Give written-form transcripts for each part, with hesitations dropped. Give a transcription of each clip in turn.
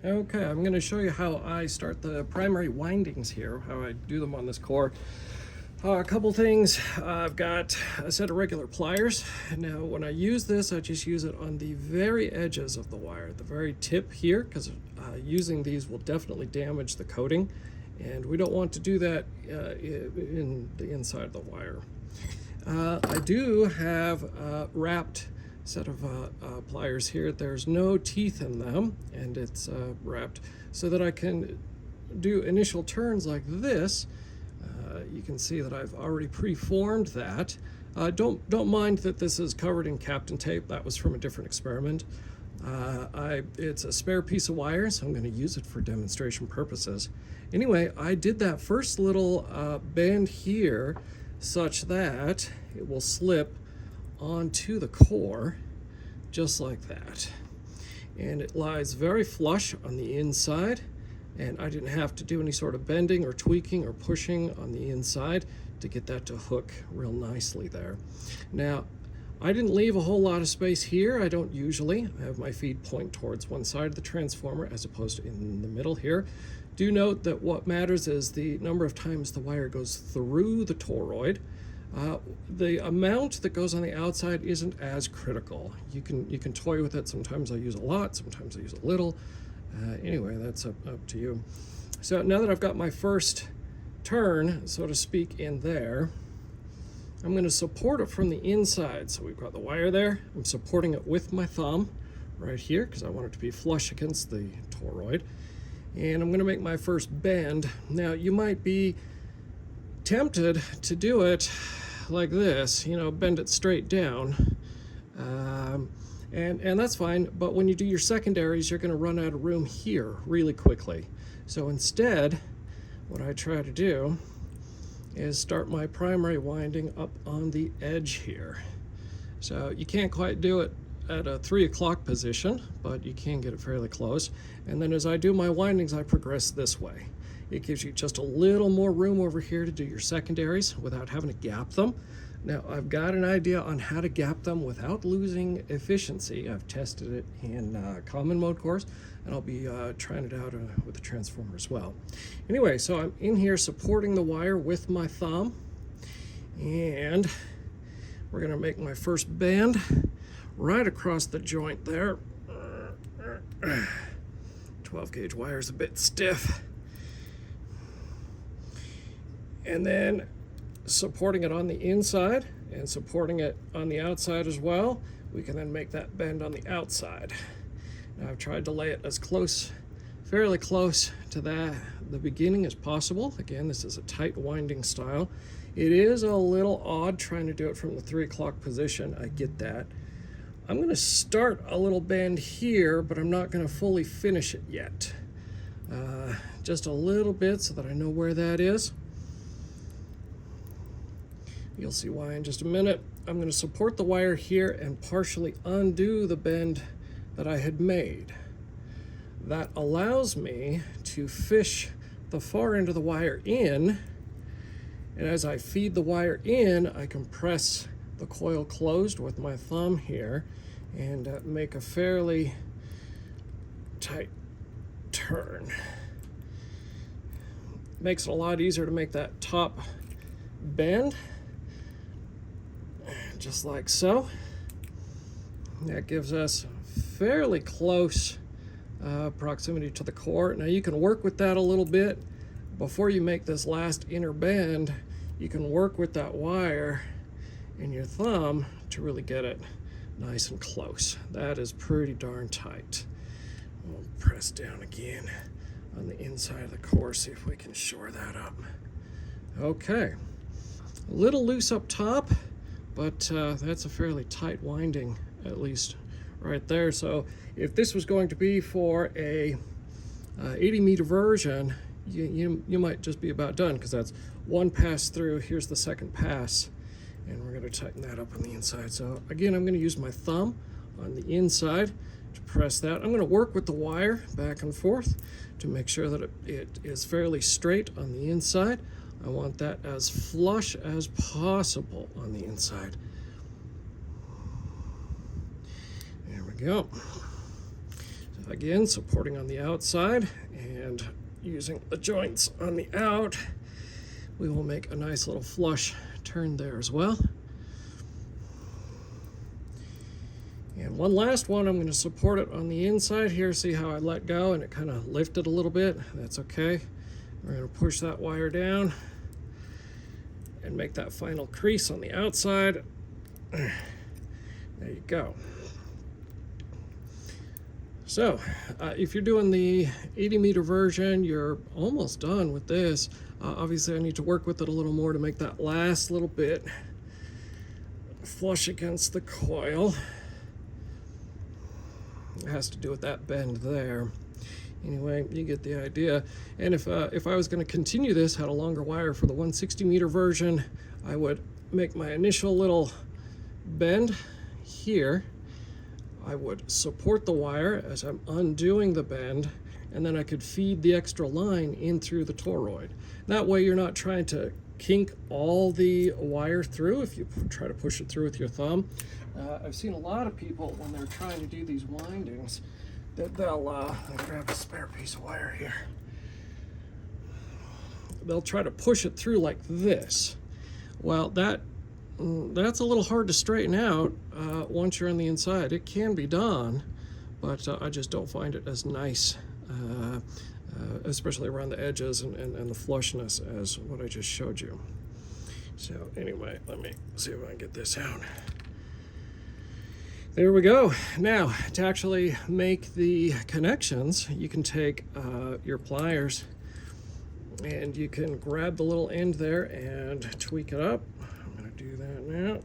Okay, I'm going to show you how I start the primary windings here, how I do them on this core. A couple things. I've got a set of regular pliers. Now when I use this, I just use it on the very edges of the wire, the very tip here, because using these will definitely damage the coating, and we don't want to do that in the inside of the wire. I do have wrapped set of pliers here. There's no teeth in them, and it's wrapped so that I can do initial turns like this. You can see that I've already preformed that. Don't mind that this is covered in kapton tape. That was from a different experiment. It's a spare piece of wire, so I'm going to use it for demonstration purposes. Anyway, I did that first little bend here such that it will slip onto the core just like that, and it lies very flush on the inside, and I didn't have to do any sort of bending or tweaking or pushing on the inside to get that to hook real nicely there. Now I didn't leave a whole lot of space here. I don't usually. I have my feed point towards one side of the transformer as opposed to in the middle here. Do note that what matters is the number of times the wire goes through the toroid. The amount that goes on the outside isn't as critical. You can toy with it. Sometimes I use a lot, sometimes I use a little. Anyway, that's up to you. So now that I've got my first turn, so to speak, in there, I'm going to support it from the inside. So we've got the wire there. I'm supporting it with my thumb right here because I want it to be flush against the toroid. And I'm going to make my first bend. Now you might be tempted to do it like this, bend it straight down. And that's fine, but when you do your secondaries, you're going to run out of room here really quickly. So instead, what I try to do is start my primary winding up on the edge here. So you can't quite do it at a 3 o'clock position, but you can get it fairly close. And then as I do my windings, I progress this way. It gives you just a little more room over here to do your secondaries without having to gap them. Now I've got an idea on how to gap them without losing efficiency. I've tested it in common mode cores, and I'll be trying it out with the transformer as well. Anyway, so I'm in here supporting the wire with my thumb, and we're going to make my first bend right across the joint there. 12 gauge wire is a bit stiff. And then supporting it on the inside and supporting it on the outside as well, we can then make that bend on the outside. Now I've tried to lay it as close, fairly close to the beginning as possible. Again, this is a tight winding style. It is a little odd trying to do it from the 3 o'clock position. I get that. I'm going to start a little bend here, but I'm not going to fully finish it yet. Just a little bit so that I know where that is. You'll see why in just a minute. I'm going to support the wire here and partially undo the bend that I had made. That allows me to fish the far end of the wire in, and as I feed the wire in, I can press the coil closed with my thumb here and make a fairly tight turn. Makes it a lot easier to make that top bend, just like so. That gives us fairly close proximity to the core. Now you can work with that a little bit. Before you make this last inner bend, you can work with that wire in your thumb to really get it nice and close. That is pretty darn tight. We'll press down again on the inside of the core, see if we can shore that up. Okay, a little loose up top, but that's a fairly tight winding, at least right there. So if this was going to be for a 80-meter version, you might just be about done, because that's one pass through. Here's the second pass, and we're going to tighten that up on the inside. So again, I'm going to use my thumb on the inside to press that. I'm going to work with the wire back and forth to make sure that it is fairly straight on the inside. I want that as flush as possible on the inside. There we go. So Again, supporting on the outside and using the joints on the out, we will make a nice little flush turn there as well. And one last one, I'm going to support it on the inside here. See how I let go and it kind of lifted a little bit? That's okay. We're going to push that wire down and make that final crease on the outside. There you go. So if you're doing the 80-meter version, you're almost done with this. Obviously I need to work with it a little more to make that last little bit flush against the coil. It has to do with that bend there. Anyway, you get the idea. And if I was going to continue this, had a longer wire for the 160-meter version, I would make my initial little bend here. I would support the wire as I'm undoing the bend, and then I could feed the extra line in through the toroid. That way you're not trying to kink all the wire through if you try to push it through with your thumb. I've seen a lot of people when they're trying to do these windings that they'll, let me grab a spare piece of wire here. They'll try to push it through like this. Well, that's a little hard to straighten out once you're on the inside. It can be done, but I just don't find it as nice, especially around the edges and the flushness as what I just showed you. So anyway, let me see if I can get this out. There we go. Now, to actually make the connections, you can take your pliers and you can grab the little end there and tweak it up. I'm going to do that now.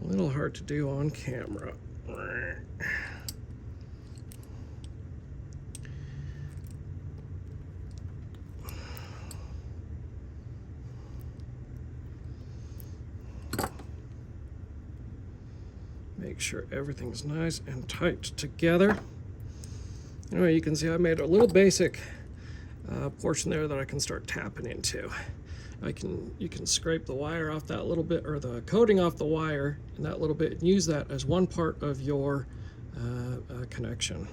A little hard to do on camera. Make sure everything's nice and tight together. Anyway, you can see I made a little basic portion there that I can start tapping into. You can scrape the wire off that little bit, or the coating off the wire and that little bit, and use that as one part of your connection.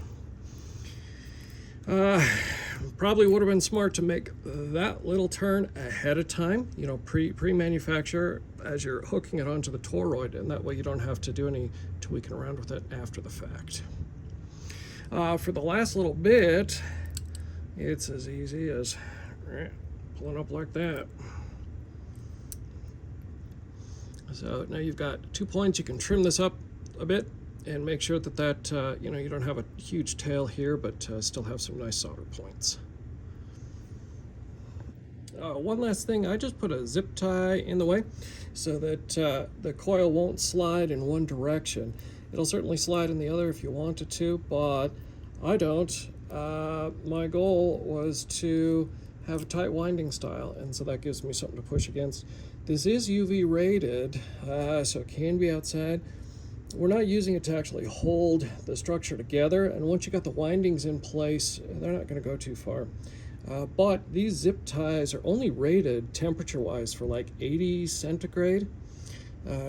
Probably would have been smart to make that little turn ahead of time, you know, pre-manufacture as you're hooking it onto the toroid, and that way you don't have to do any tweaking around with it after the fact. For the last little bit, it's as easy as pulling up like that. So now you've got 2 points. You can trim this up a bit and make sure that you know, you don't have a huge tail here, but still have some nice solder points. One last thing, I just put a zip tie in the way so that the coil won't slide in one direction. It'll certainly slide in the other if you wanted to, but I don't. My goal was to have a tight winding style, and so that gives me something to push against. This is UV rated, so it can be outside. We're not using it to actually hold the structure together, and once you got the windings in place, they're not going to go too far. But these zip ties are only rated temperature-wise for like 80 centigrade.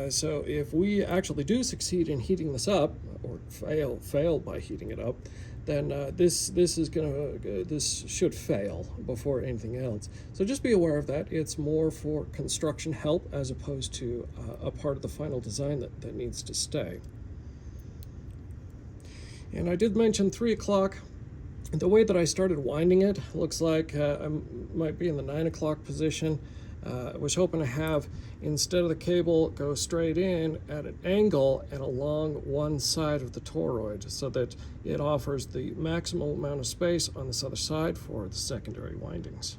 So if we actually do succeed in heating this up, or fail by heating it up, then this should fail before anything else. So just be aware of that. It's more for construction help as opposed to a part of the final design that needs to stay. And I did mention 3 o'clock. The way that I started winding it looks like I might be in the 9 o'clock position. I was hoping to have, instead of the cable go straight in at an angle and along one side of the toroid, so that it offers the maximum amount of space on this other side for the secondary windings.